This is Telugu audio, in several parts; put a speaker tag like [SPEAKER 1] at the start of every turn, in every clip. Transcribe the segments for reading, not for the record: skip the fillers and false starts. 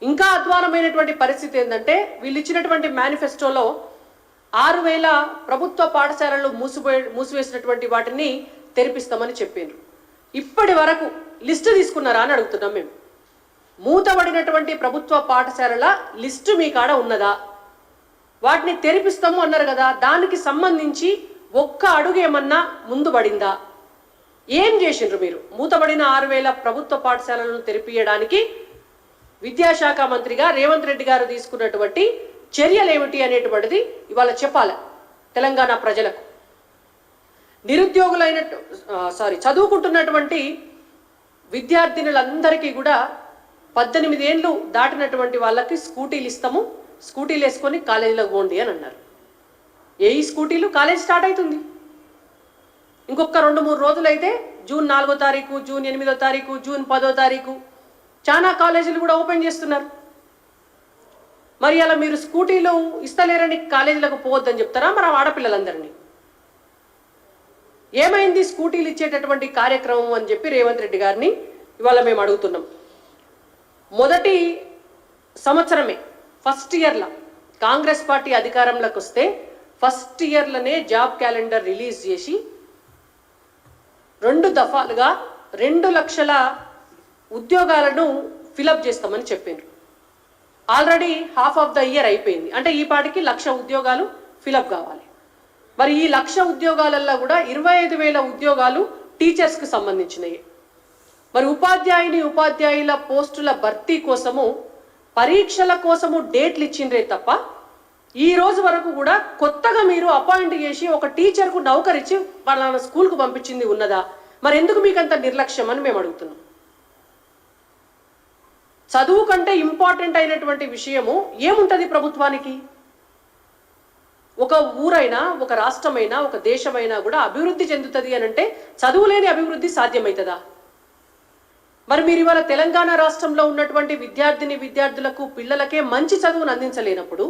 [SPEAKER 1] ఇంకా అధ్వానమైనటువంటి పరిస్థితి ఏంటంటే వీళ్ళు ఇచ్చినటువంటి మేనిఫెస్టోలో 6,000 ప్రభుత్వ పాఠశాలలు మూసివేసినటువంటి వాటిని తెరిపిస్తామని చెప్పారు. ఇప్పటి వరకు లిస్టు తీసుకున్నారా అని అడుగుతున్నాం మేము. మూతబడినటువంటి ప్రభుత్వ పాఠశాలల లిస్టు మీ కాడ ఉన్నదా? వాటిని తెరిపిస్తాము అన్నారు కదా, దానికి సంబంధించి ఒక్క అడుగు ఏమన్నా ముందు పడిందా? ఏం చేసిండ్రు మీరు? మూతబడిన 6,000 ప్రభుత్వ పాఠశాలలను తెరిపియడానికి విద్యాశాఖ మంత్రిగా రేవంత్ రెడ్డి గారు తీసుకున్నటువంటి చర్యలు ఏమిటి అనేటువంటిది ఇవాళ చెప్పాలి తెలంగాణ ప్రజలకు. చదువుకుంటున్నటువంటి విద్యార్థినులందరికీ కూడా 18 ఏళ్ళు దాటినటువంటి వాళ్ళకి స్కూటీలు ఇస్తాము, స్కూటీలు వేసుకొని కాలేజీలోకి పోండి అని అన్నారు. ఈ స్కూటీలు కాలేజ్ స్టార్ట్ అవుతుంది. ఇంకొక 2-3 రోజులైతే జూన్ 4వ తారీఖు, జూన్ 8వ తారీఖు, జూన్ 10వ తారీఖు చాలా కాలేజీలు కూడా ఓపెన్ చేస్తున్నారు. మరి అలా మీరు స్కూటీలు ఇస్తలేరని కాలేజీలకు పోవద్దని చెప్తారా మరి ఆడపిల్లలందరినీ? ఏమైంది స్కూటీలు ఇచ్చేటటువంటి కార్యక్రమం అని చెప్పి రేవంత్ రెడ్డి గారిని ఇవాళ మేము అడుగుతున్నాం. మొదటి సంవత్సరమే ఫస్ట్ ఇయర్లో కాంగ్రెస్ పార్టీ అధికారంలోకి వస్తే ఫస్ట్ ఇయర్లోనే జాబ్ క్యాలెండర్ రిలీజ్ చేసి 2 దఫాలుగా 2 లక్షల ఉద్యోగాలను ఫిలప్ చేస్తామని చెప్పారు. Already half of the year అయిపోయింది. అంటే ఈ పాటికి 1,00,000 ఉద్యోగాలు ఫిలప్ కావాలి. మరి ఈ 1,00,000 ఉద్యోగాలలో కూడా 25,000 ఉద్యోగాలు టీచర్స్కి సంబంధించినవి. మరి ఉపాధ్యాయుల పోస్టుల భర్తీ కోసము పరీక్షల కోసము డేట్లు ఇచ్చిండ్రే తప్ప ఈ రోజు వరకు కూడా కొత్తగా మీరు అపాయింట్ చేసి ఒక టీచర్కు నౌకరిచ్చి వాళ్ళ స్కూల్కు పంపించింది ఉన్నదా? మరి ఎందుకు మీకు అంత నిర్లక్ష్యం అని మేము అడుగుతున్నాం. చదువు కంటే ఇంపార్టెంట్ అయినటువంటి విషయము ఏముంటుంది ప్రభుత్వానికి? ఒక ఊరైనా, ఒక రాష్ట్రమైనా, ఒక దేశమైనా కూడా అభివృద్ధి చెందుతుంది అని అంటే చదువు లేని అభివృద్ధి సాధ్యమవుతుందా? మరి మీరు ఇవాళ తెలంగాణ రాష్ట్రంలో ఉన్నటువంటి విద్యార్థులకు పిల్లలకే మంచి చదువును అందించలేనప్పుడు,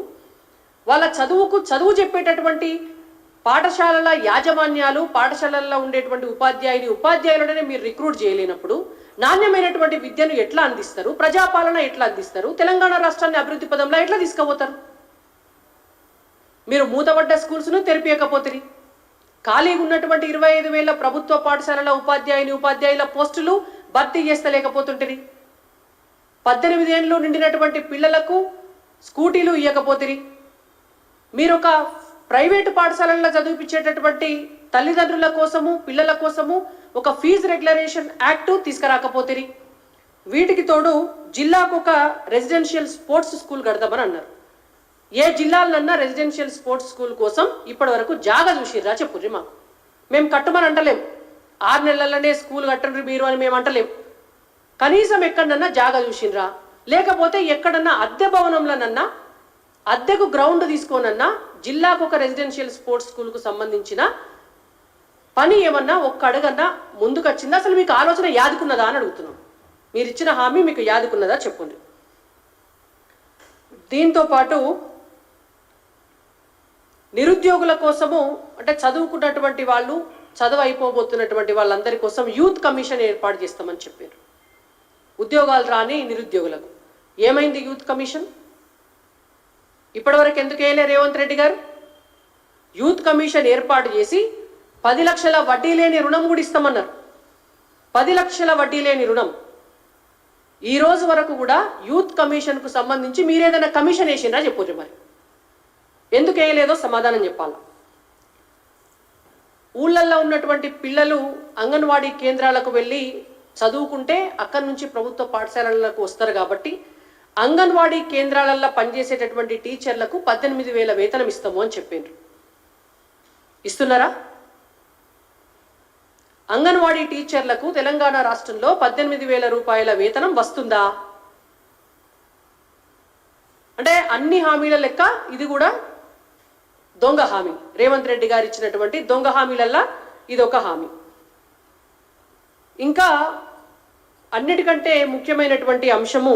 [SPEAKER 1] వాళ్ళ చదువు చెప్పేటటువంటి పాఠశాలల యాజమాన్యాలు, పాఠశాలల్లో ఉండేటువంటి ఉపాధ్యాయులనే మీరు రిక్రూట్ చేయలేనప్పుడు నాణ్యమైనటువంటి విద్యను ఎట్లా అందిస్తారు? ప్రజాపాలన ఎట్లా అందిస్తారు? తెలంగాణ రాష్ట్రాన్ని అభివృద్ధి పదంలో ఎట్లా తీసుకుపోతారు? మీరు మూతబడ్డ స్కూల్స్ను తెరిపియకపోతే, ఖాళీగా ఉన్నటువంటి 25,000 ప్రభుత్వ పాఠశాలల ఉపాధ్యాయుల పోస్టులు భర్తీ చేస్తలేకపోతుంటారు. 18 ఏళ్ళు నిండినటువంటి పిల్లలకు స్కూటీలు ఇవ్వకపోతే, మీరు ఒక ప్రైవేటు పాఠశాలల్లో చదివించేటటువంటి తల్లిదండ్రుల కోసము, పిల్లల కోసము ఒక ఫీజు రెగ్యులరేషన్ యాక్ట్ తీసుకురాకపోతే, వీటికి తోడు జిల్లాకు ఒక రెసిడెన్షియల్ స్పోర్ట్స్ స్కూల్ కడదామని అన్నారు. ఏ జిల్లాలన్నా రెసిడెన్షియల్ స్పోర్ట్స్ స్కూల్ కోసం ఇప్పటి వరకు జాగా చూసిర్రా చెప్పుర్రి మాకు. మేము కట్టమని అంటలేం, 6 నెలలనే స్కూల్ కట్టండి మీరు అని మేము అంటలేం. కనీసం ఎక్కడన్నా జాగా చూసినరా? లేకపోతే ఎక్కడన్నా అద్దె భవనంలోనన్నా అద్దెకు గ్రౌండ్ తీసుకోనన్నా జిల్లాకు ఒక రెసిడెన్షియల్ స్పోర్ట్స్ స్కూల్కు సంబంధించిన పని ఏమన్నా ఒక్క అడుగన్నా ముందుకు వచ్చిందా? అసలు మీకు ఆలోచన యాదుకున్నదా అని అడుగుతున్నాం. మీరు ఇచ్చిన హామీ మీకు యాదుకున్నదా చెప్పండి. దీంతో పాటు నిరుద్యోగుల కోసము, అంటే చదువుకున్నటువంటి వాళ్ళు, చదువు అయిపోబోతున్నటువంటి వాళ్ళందరి కోసం యూత్ కమిషన్ ఏర్పాటు చేస్తామని చెప్పారు. ఉద్యోగాలు రాని నిరుద్యోగులకు ఏమైంది యూత్ కమిషన్? ఇప్పటివరకు ఎందుకు వేయలే రేవంత్ రెడ్డి గారు? యూత్ కమిషన్ ఏర్పాటు చేసి 10 లక్షల వడ్డీ లేని రుణం కూడా ఇస్తామన్నారు. 10 లక్షల వడ్డీ లేని రుణం. ఈ రోజు వరకు కూడా యూత్ కమిషన్కు సంబంధించి మీరేదైనా కమిషన్ వేసిండ్రా చెప్పుర్రి. మరి ఎందుకు వేయలేదో సమాధానం చెప్పాలి. ఊళ్ళల్లో ఉన్నటువంటి పిల్లలు అంగన్వాడీ కేంద్రాలకు వెళ్ళి చదువుకుంటే అక్కడి నుంచి ప్రభుత్వ పాఠశాలలకు వస్తారు కాబట్టి అంగన్వాడీ కేంద్రాలలో పనిచేసేటటువంటి టీచర్లకు 18,000 వేతనం ఇస్తాము అని చెప్పారు. ఇస్తున్నారా? అంగన్వాడీ టీచర్లకు తెలంగాణ రాష్ట్రంలో 18,000 రూపాయల వేతనం వస్తుందా? అంటే అన్ని హామీల లెక్క ఇది కూడా దొంగ హామీ. రేవంత్ రెడ్డి గారు ఇచ్చినటువంటి దొంగ హామీలల్లా ఇది ఒక హామీ. ఇంకా అన్నిటికంటే ముఖ్యమైనటువంటి అంశము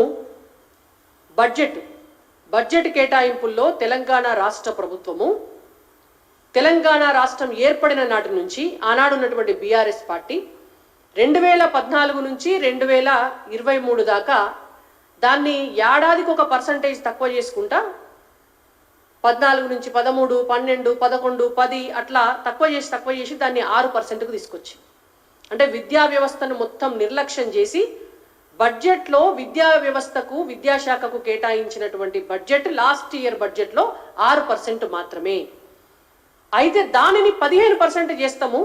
[SPEAKER 1] బడ్జెట్ కేటాయింపుల్లో తెలంగాణ రాష్ట్ర ప్రభుత్వము తెలంగాణ రాష్ట్రం ఏర్పడిన నాటి నుంచి ఆనాడున్నటువంటి బీఆర్ఎస్ పార్టీ 2014 నుంచి 2023 దాకా దాన్ని ఏడాదికి ఒక పర్సంటేజ్ తక్కువ చేసుకుంటా 14 నుంచి 13, 12, 11, 10 అట్లా తక్కువ చేసి దాన్ని 6%కు తీసుకొచ్చి, అంటే విద్యా వ్యవస్థను మొత్తం నిర్లక్ష్యం చేసి బడ్జెట్లో విద్యా వ్యవస్థకు విద్యాశాఖకు కేటాయించినటువంటి బడ్జెట్ లాస్ట్ ఇయర్ బడ్జెట్లో 6% మాత్రమే. అయితే దానిని 15% చేస్తాము,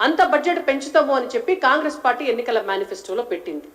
[SPEAKER 1] అంత బడ్జెట్ పెంచుతాము అని చెప్పి కాంగ్రెస్ పార్టీ ఎన్నికల మేనిఫెస్టోలో పెట్టింది.